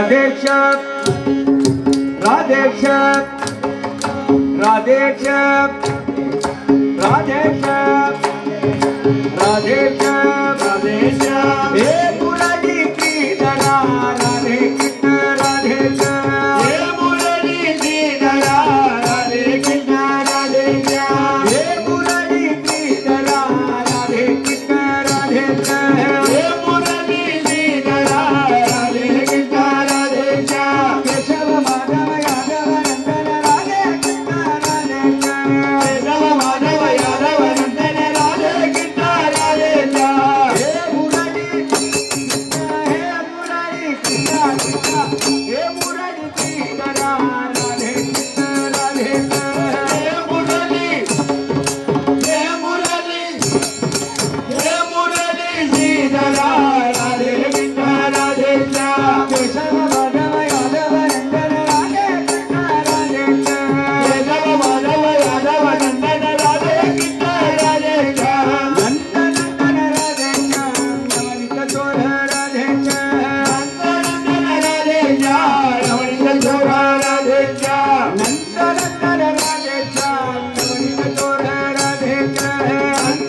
राधेश्याम राधेश्याम राधेश्याम राधेश्याम राधेश्याम राधेश्याम हे मुरली श्रीधरा राधे कृष्ण राधेश्याम हे मुरली श्रीधरा राधे कृष्ण राधेश्याम हे मुरली श्रीधरा राधे कृष्ण राधेश्याम हे मुरली श्रीधरा राधे कृष्ण राधेश्याम केशव माधव यादव नंदन राधे कृष्ण राधेश्याम केशव माधव यादव नंदन राधे कृष्ण राधेश्याम हे मुरली कृष्ण हे मुरली श्रीधरा राधे कृष्ण राधेश्याम हे मुरली श्रीधरा राधे कृष्ण राधेश्याम केशव माधव यादव नंदन राधे कृष्ण राधेश्याम केशव माधव यादव नंदन राधे कृष्ण राधेश्याम नंदन राधेश्याम नवनीत चोर राधेश्याम नंदन राधेश्याम नवनीत चोर राधेश्याम नंदन राधेश्याम नवनीत चोर राधेश्याम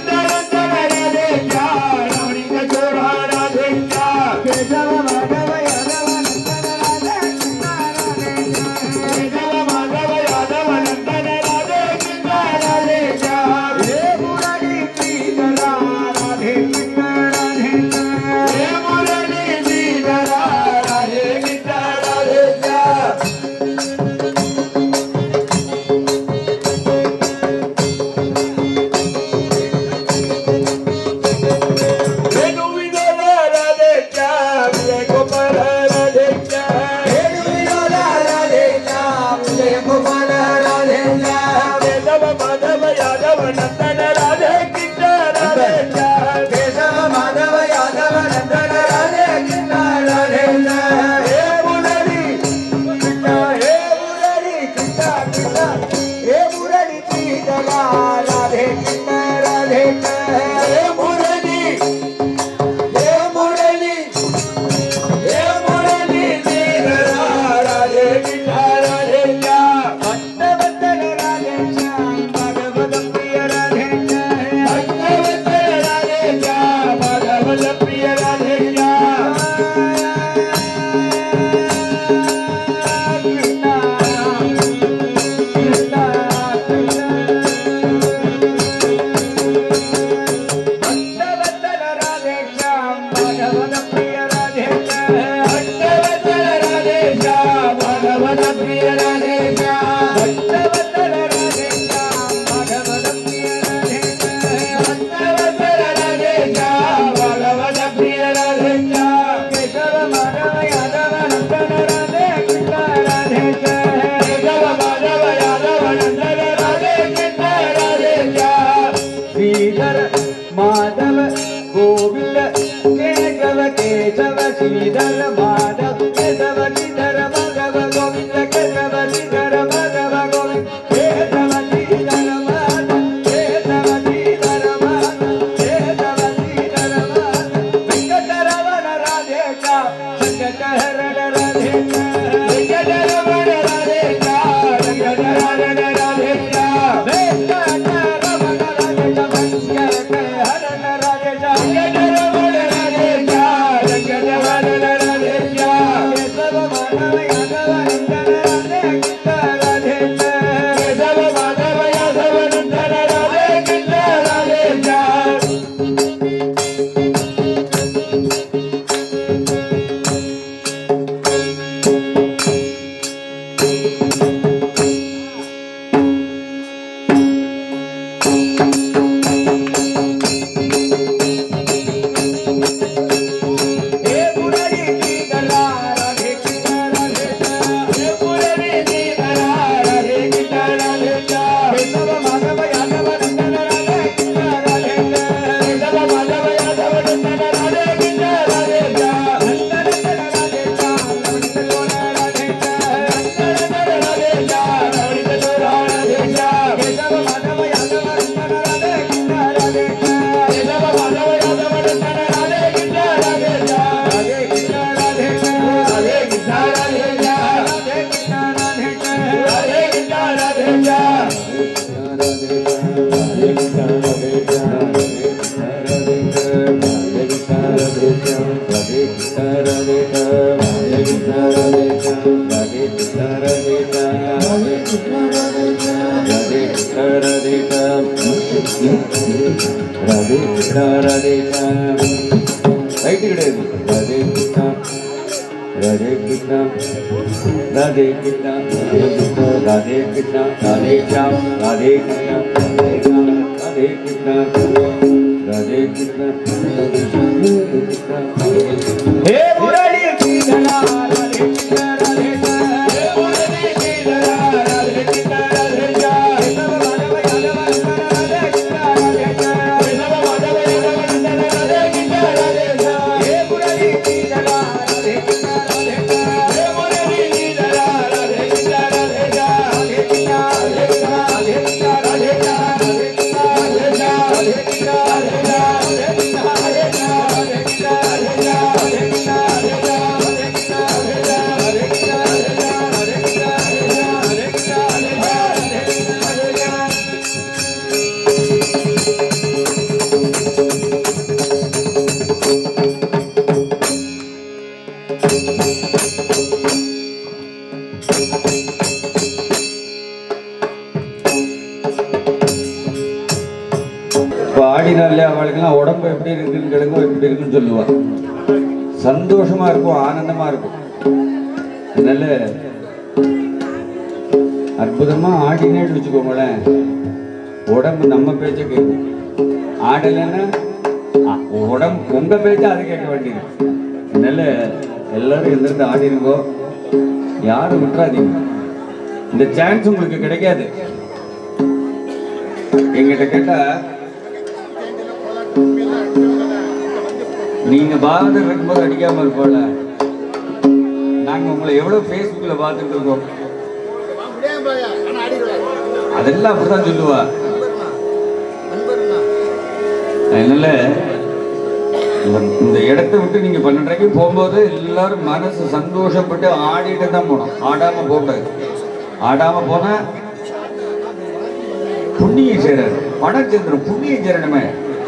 नंदन राधेश्याम नवनीत चोर राधेश्याम केशव माधव यादव नंदन राधे कृष्ण राधेश्याम केशव माधव यादव नंदन राधे कृष्ण राधेश्याम हे मुरली श्रीधरा राधे कृष्ण राधेश्याम हे मुरली श्रीधरा राधे कृष्ण राधेश्याम वेणुविनोदा राधेश्याम जय गोपाल राधेश्याम वेणुविनोदा राधेश्याम जय गोपाल राधेश्याम केशव माधव यादव नंदन राधे कृष्ण राधेश्याम केशव माधव यादव नंदन राधे कृष्ण राधेश्याम हे मुरली कृष्ण हे मुरली कृष्ण कृष्ण हे मुरली श्रीधरा राधे कृष्ण राधेश्याम हे मुरली श्रीधरा राधे कृष्ण राधेश्याम भक्तवत्सल राधेश्याम भागवत प्रिय राधेश्याम भक्तवत्सल राधेश्याम भागवत प्रिय राधेश्याम कृष्ण कृष्ण भक्तवत्सल राधेश्याम भागवत प्रिय राधेश्याम भक्तवत्सल राधेश्याम भागवत प्रिय राधेश्याम भक्तवत्सल राधेश्याम भागवत प्रिय राधेश्याम भक्तवत्सल राधेश्याम भागवत प्रिय राधेश्याम केशव माधव यादव नंदन राधे कृष्ण राधेश्याम केशव माधव यादव नंदन राधे कृष्ण राधेश्याम श्रीधर माधव गोविंद केशव केशव श्रीधर माधव केशव श्रीधर माधव गोविंद केशव श्रीधर माधव गोविंद केशव श्रीधर माधव केशव श्रीधर माधव केशव श्रीधर माधव वेंकटरमण राधेश्याम वेंकटहरण राधेश्याम वेंकटरमण राधेश्याम वेंकटहरण राधेश्याम वेंकटरमण राधेश्याम वेंकटहरण राधेश्याम वेंकटरमण राधेश्याम वेंकटहरण राधेश्याम केशव माधव यादव नंदन राधे कृष्ण राधेश्याम केशव माधव यादव नंदन Radhe Krishna Radheshyam Radhe Krishna Radhe Krishna Radhe Krishna Radhe Krishna Radhe Krishna Radhe Radhe Krishna Radhe right கிடையாது Radhe Krishna Radhe Krishna Radhe Krishna Radhe Krishna Radhe Shyam Radhe Krishna Radhe Krishna Radhe Krishna He Murali Krishna Radhe Krishna Radhe He Murali Krishna Radhe Krishna Radhe He Madhava Yadava Radhe Krishna Radhe He Madhava Yadava Radhe Krishna Radhe He Murali Krishna Radhe Krishna Radhe He Murali Krishna Radhe Krishna Radhe Radhe Krishna Radhe Krishna Radhe Krishna பாடினாலே அவளுக்கெல்லாம் உடம்பு எப்படி இருக்குன்னு கிழங்கும் எப்படி இருக்குன்னு சொல்லுவா. சந்தோஷமா இருக்கும், ஆனந்தமா இருக்கும். அதனால அற்புதமா ஆடினேன்னு வச்சுக்கோங்களேன், உடம்பு நம்ம பேச்ச கேட்கும். ஆடலைன்னா உடம்பு உங்க பேச்ச அது கேட்க வேண்டியது. அதனால எல்லாரும் எந்திருந்து ஆடிருங்கோ, யாரும் விட்டுறாதீங்க. இந்த சான்ஸ் உங்களுக்கு கிடைக்காது. எங்கிட்ட கேட்டா நீங்க பாரத இருக்கும்போது அடிக்காம இருப்போம்ல, நாங்க உங்களை எவ்வளவு பேஸ்புக்ல பார்த்துட்டு இருக்கோம், அதெல்லாம் அப்படிதான் சொல்லுவா. அதனால இந்த இடத்தை விட்டு நீங்க 12:30 போகும்போது எல்லாரும் மனசு சந்தோஷப்பட்டு ஆடிட்டு தான் போனோம். ஆடாம போகக்கூடாது. ஆடாம போனா புண்ணியம் சேராது. பணச்சந்திரம் புண்ணியம் சேரணுமே.